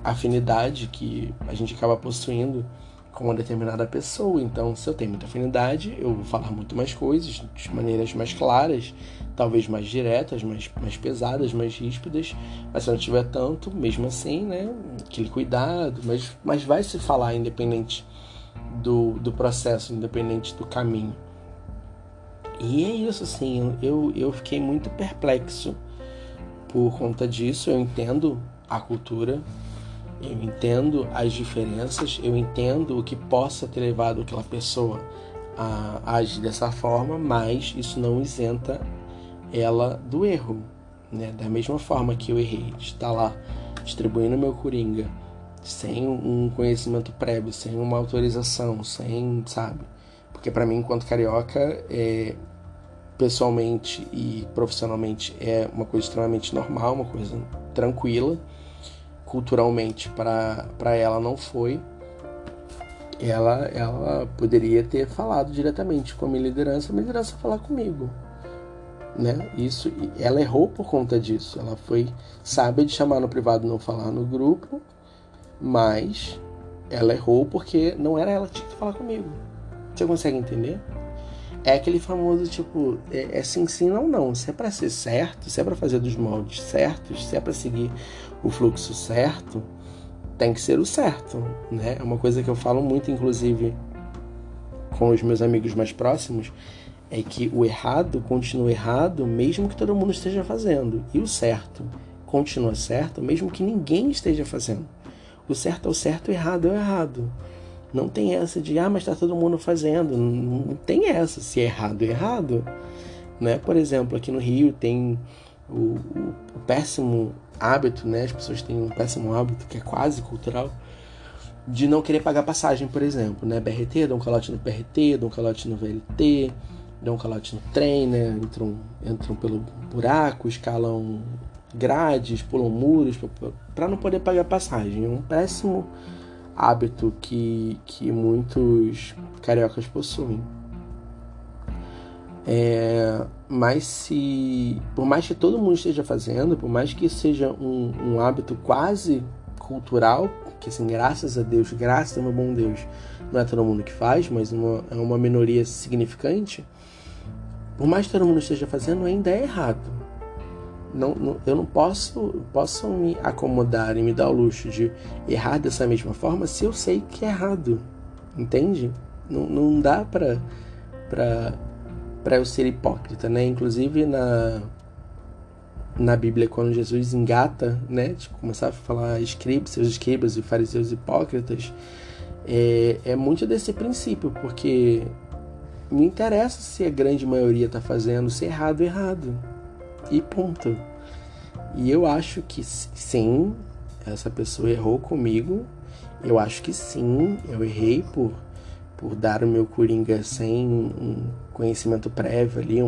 afinidade que a gente acaba possuindo com uma determinada pessoa. Então, se eu tenho muita afinidade, eu vou falar muito mais coisas, de maneiras mais claras, talvez mais diretas, mais pesadas, mais ríspidas. Mas se eu não tiver tanto, mesmo assim, né, aquele cuidado, mas vai se falar independente do processo, independente do caminho. E é isso, assim, eu fiquei muito perplexo por conta disso. Eu entendo a cultura, eu entendo as diferenças, eu entendo o que possa ter levado aquela pessoa a agir dessa forma, mas isso não isenta ela do erro, né? Da mesma forma que eu errei de estar lá distribuindo meu coringa sem um conhecimento prévio, sem uma autorização, sem, sabe? Porque para mim, enquanto carioca, pessoalmente e profissionalmente é uma coisa extremamente normal, uma coisa tranquila. Culturalmente, para ela não foi. Ela poderia ter falado diretamente com a minha liderança falar comigo, né? Isso, ela errou por conta disso. Ela foi sábia de chamar no privado e não falar no grupo, mas ela errou porque não era ela que tinha que falar comigo. Você consegue entender? É aquele famoso tipo, é sim, sim, não, não. Se é pra ser certo, se é pra fazer dos moldes certos, se é pra seguir o fluxo certo, tem que ser o certo, né? É uma coisa que eu falo muito, inclusive, com os meus amigos mais próximos, é que o errado continua errado mesmo que todo mundo esteja fazendo. E o certo continua certo mesmo que ninguém esteja fazendo. O certo é o certo, o errado é o errado. Não tem essa de, mas tá todo mundo fazendo. Não tem essa. Se é errado, né? Por exemplo, aqui no Rio tem o péssimo hábito, né? As pessoas têm um péssimo hábito que é quase cultural de não querer pagar passagem, por exemplo, né? BRT, dá um calote no BRT, dá um calote no VLT, dá um calote no trem, né? Entram pelo buraco, escalam grades, pulam muros para não poder pagar passagem. É um péssimo hábito que muitos cariocas possuem. Mas por mais que todo mundo esteja fazendo, por mais que seja um hábito quase cultural, que assim, graças a Deus, graças ao meu bom Deus, não é todo mundo que faz, mas é uma minoria significante, por mais que todo mundo esteja fazendo, ainda é errado. Eu não posso me acomodar e me dar o luxo de errar dessa mesma forma se eu sei que é errado, entende? Não dá pra eu ser hipócrita, né? Inclusive na Bíblia, quando Jesus engata, né, de começar a falar seus escribas e fariseus hipócritas, é muito desse princípio, porque não interessa se a grande maioria está fazendo, se é errado. E ponto. E eu acho que sim, essa pessoa errou comigo. Eu acho que sim, eu errei por dar o meu coringa sem um conhecimento prévio ali,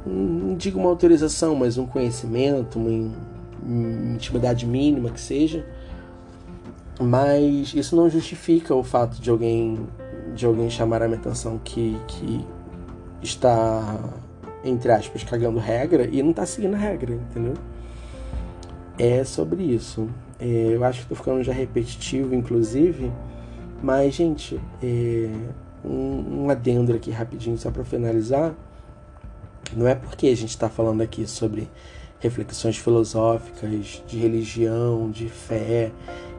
não digo uma autorização, mas um conhecimento, uma intimidade mínima que seja. Mas isso não justifica o fato de alguém chamar a minha atenção que está, entre aspas, cagando regra e não tá seguindo a regra, entendeu? É sobre isso. Eu acho que estou ficando já repetitivo, inclusive, mas, gente, um adendo aqui rapidinho, só para finalizar. Não é porque a gente está falando aqui sobre reflexões filosóficas, de religião, de fé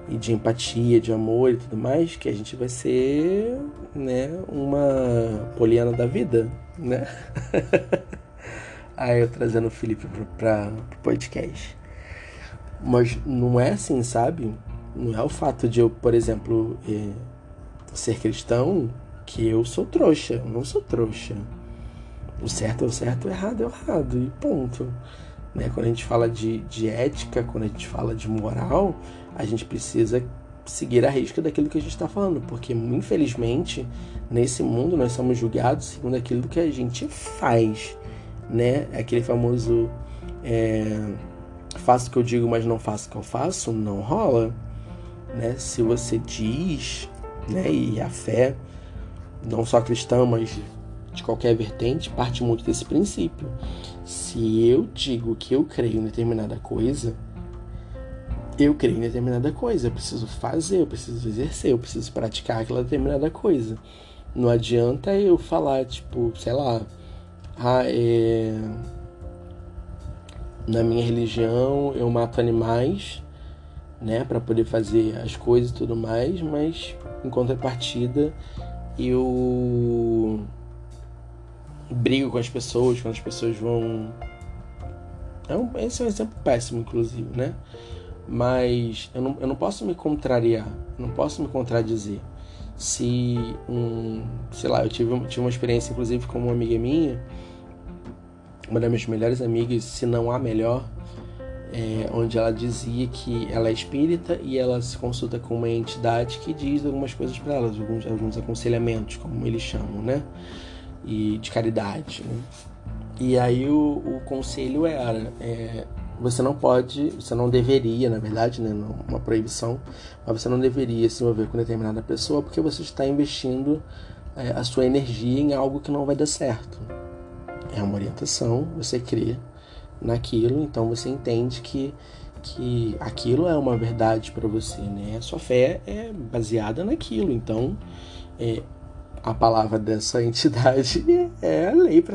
e de empatia, de amor e tudo mais, que a gente vai ser, né, uma poliana da vida, né? Aí eu trazendo o Felipe para o podcast. Mas não é assim, sabe? Não é o fato de eu, por exemplo, ser cristão que eu sou trouxa. Eu não sou trouxa. O certo é o certo, o errado é o errado. E ponto. Né? Quando a gente fala de ética, quando a gente fala de moral, a gente precisa seguir a risca daquilo que a gente está falando. Porque, infelizmente, nesse mundo nós somos julgados segundo aquilo que a gente faz. Né? Aquele famoso faço o que eu digo, mas não faço o que eu faço, não rola. Né? Se você diz, né, e a fé, não só cristã, mas de qualquer vertente, parte muito desse princípio. Se eu digo que eu creio em determinada coisa, eu creio em determinada coisa. Eu preciso fazer, eu preciso exercer, eu preciso praticar aquela determinada coisa. Não adianta eu falar, tipo, sei lá, na minha religião eu mato animais, né, para poder fazer as coisas e tudo mais, mas em contrapartida eu brigo com as pessoas quando as pessoas vão... Esse é um exemplo péssimo, inclusive, né? Mas eu não posso me contrariar, eu não posso me contradizer. Sei lá, eu tive uma experiência, inclusive, com uma amiga minha, uma das minhas melhores amigas, se não a melhor, onde ela dizia que ela é espírita e ela se consulta com uma entidade que diz algumas coisas para ela, alguns aconselhamentos, como eles chamam, né? E de caridade, né? E aí o conselho era, você não deveria, na verdade, né, uma proibição, mas você não deveria se envolver com determinada pessoa porque você está investindo a sua energia em algo que não vai dar certo. É uma orientação, você crê naquilo, então você entende que aquilo é uma verdade para você, né? A sua fé é baseada naquilo, então a palavra dessa entidade é a lei para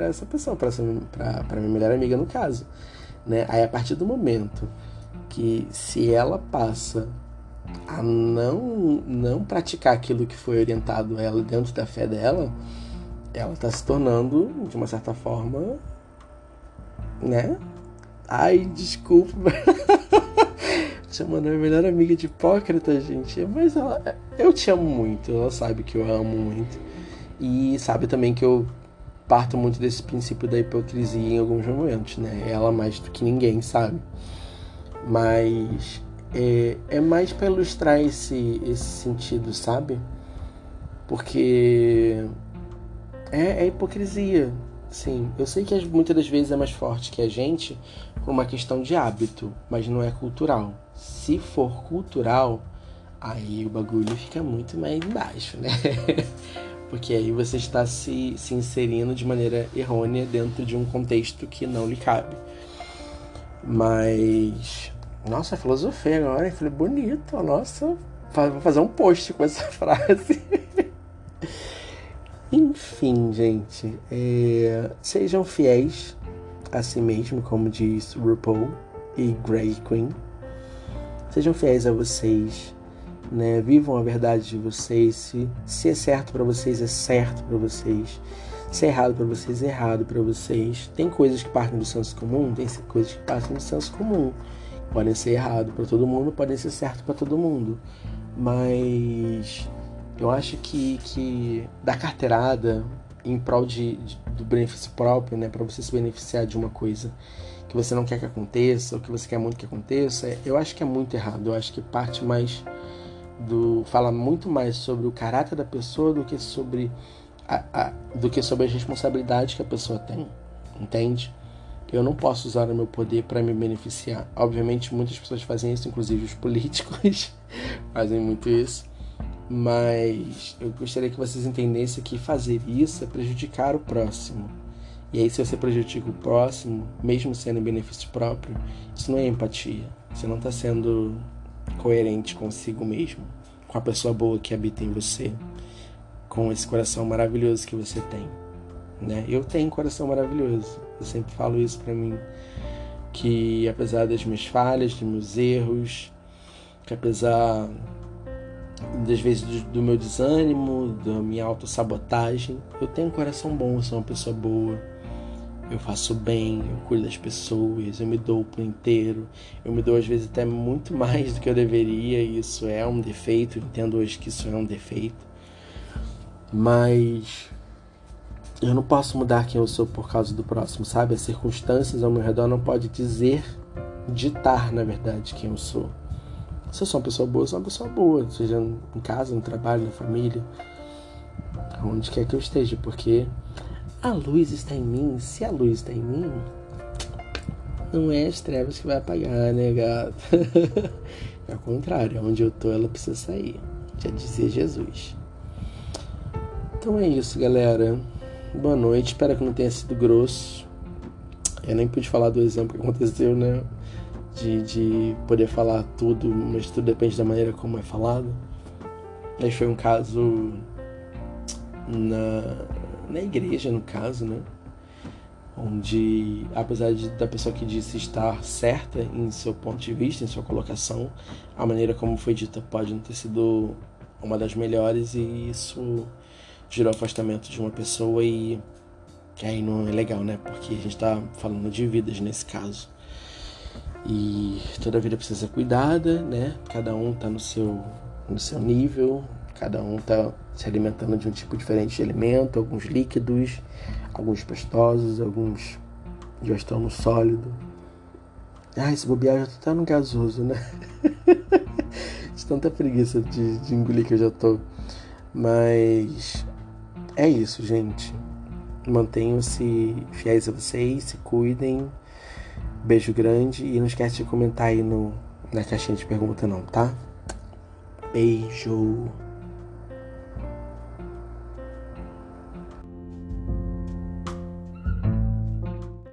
essa pessoa, para minha melhor amiga no caso, né? Aí a partir do momento que se ela passa a não praticar aquilo que foi orientado a ela dentro da fé dela, ela está se tornando, de uma certa forma, né? Ai, desculpa. Chamando a minha melhor amiga de hipócrita, gente. Mas eu te amo muito. Ela sabe que eu a amo muito. E sabe também que eu parto muito desse princípio da hipocrisia em alguns momentos, né? Ela mais do que ninguém, sabe? Mas é mais para ilustrar esse sentido, sabe? Porque é hipocrisia. Sim, eu sei que muitas das vezes é mais forte que a gente por uma questão de hábito, mas não é cultural. Se for cultural, aí o bagulho fica muito mais embaixo, né? Porque aí você está se inserindo de maneira errônea dentro de um contexto que não lhe cabe. Mas... Nossa, filosofia agora, falei, bonito, nossa, vou fazer um post com essa frase. Enfim, gente, sejam fiéis a si mesmo, como diz RuPaul e Grey Queen. Sejam fiéis a vocês, né? Vivam a verdade de vocês. Se é certo pra vocês, é certo pra vocês. Se é errado pra vocês, é errado pra vocês. Tem coisas que partem do senso comum, tem coisas que partem do senso comum. Podem ser errado pra todo mundo, podem ser certo pra todo mundo. Mas eu acho que dar carteirada em prol do benefício próprio, né, para você se beneficiar de uma coisa que você não quer que aconteça, ou que você quer muito que aconteça, eu acho que é muito errado. Eu acho que parte mais fala muito mais sobre o caráter da pessoa do que sobre as responsabilidades que a pessoa tem, entende? Eu não posso usar o meu poder para me beneficiar. Obviamente muitas pessoas fazem isso, inclusive os políticos fazem muito isso. Mas eu gostaria que vocês entendessem que fazer isso é prejudicar o próximo. E aí, se você prejudica o próximo, mesmo sendo em benefício próprio, isso não é empatia. Você não está sendo coerente consigo mesmo, com a pessoa boa que habita em você, com esse coração maravilhoso que você tem, né? Eu tenho um coração maravilhoso. Eu sempre falo isso pra mim, que apesar das minhas falhas, dos meus erros, que apesar das vezes do meu desânimo, da minha autossabotagem, eu tenho um coração bom, eu sou uma pessoa boa, eu faço bem, eu cuido das pessoas, eu me dou por inteiro, eu me dou às vezes até muito mais do que eu deveria, e isso é um defeito, eu entendo hoje que isso é um defeito, mas eu não posso mudar quem eu sou por causa do próximo, sabe? As circunstâncias ao meu redor não podem ditar, na verdade, quem eu sou. Se eu sou uma pessoa boa, eu sou uma pessoa boa, seja em casa, no trabalho, na família, onde quer que eu esteja, porque a luz está em mim. Se a luz está em mim, não é as trevas que vai apagar, né, gato? É ao contrário, onde eu tô, ela precisa sair, já dizia Jesus. Então é isso, galera. Boa noite, espero que não tenha sido grosso. Eu nem pude falar do exemplo que aconteceu, né? De poder falar tudo, mas tudo depende da maneira como é falado. Mas foi um caso na igreja, no caso, né? Onde, apesar da pessoa que disse estar certa em seu ponto de vista, em sua colocação, a maneira como foi dita pode não ter sido uma das melhores, e isso gerou afastamento de uma pessoa, e aí não é legal, né? Porque a gente tá falando de vidas nesse caso. E toda vida precisa ser cuidada, né? Cada um tá no seu nível, cada um tá se alimentando de um tipo diferente de alimento, alguns líquidos, alguns pastosos, alguns já estão no sólido. Esse bobear já tá no gasoso, né? De tanta preguiça de engolir que eu já tô. Mas é isso, gente. Mantenham-se fiéis a vocês, se cuidem. Beijo grande e não esquece de comentar aí na caixinha de pergunta não, tá? Beijo!